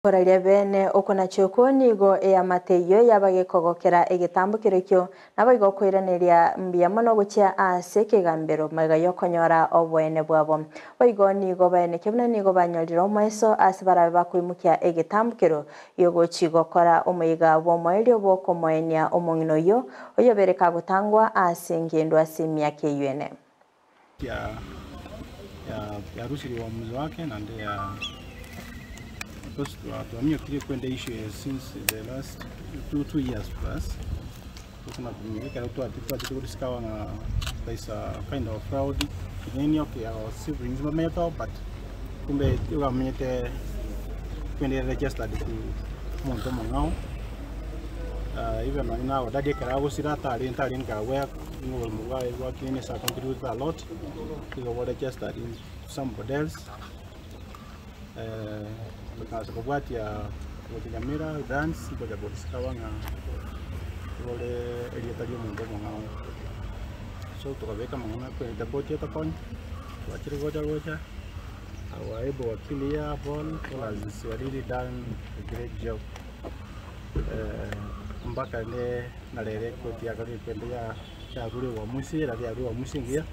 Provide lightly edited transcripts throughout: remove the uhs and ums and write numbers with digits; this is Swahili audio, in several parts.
Koraria bene okona chokoni go ya mateyo yabagekogokera egetambukiro kyo nabago kwiraneria mbiyamo no gucia ase kigambero magayo konyora obwene bwabo oigo nigo bene kebuna nigo banyorira omoeso ase barabe bakwimukia egetambukiro yogo chigokora omoiga bwo moerio bwo komoenia omongino yo oyobereka gutangwa ase ngendo ase miaka yene ya rusiri uamuzi wake na ndia because tuamia kile kwenda issue since the last two years plus. Kuna kumilika watu discover na there's a kind of fraud in okay our siblings matter but kumbe tuamete kwenda registered to monto mangao even now that they can sira tali ngawe ngo mugae working is a contribute a lot to the registered in somebody else because of what ya Nyamira dance kwa sababu sikawanga wale elietario mundo mangao so tukaweka mangana kwa taboti atakoni wachiri goja our able wakilia ball was really done a great job mpaka ne nalere kwa kali kwendea ya rule uamuzi la ya uamuzi ngia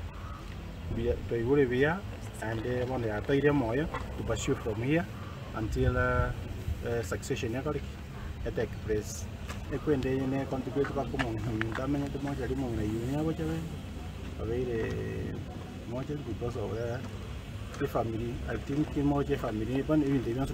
toigure via and one ya toire moyo to pursue from here until succession yakali take place ekwende ne contribute kwa ndamenye tumoja limo na yunya bocha we avere moja because of the family I think moja family ban even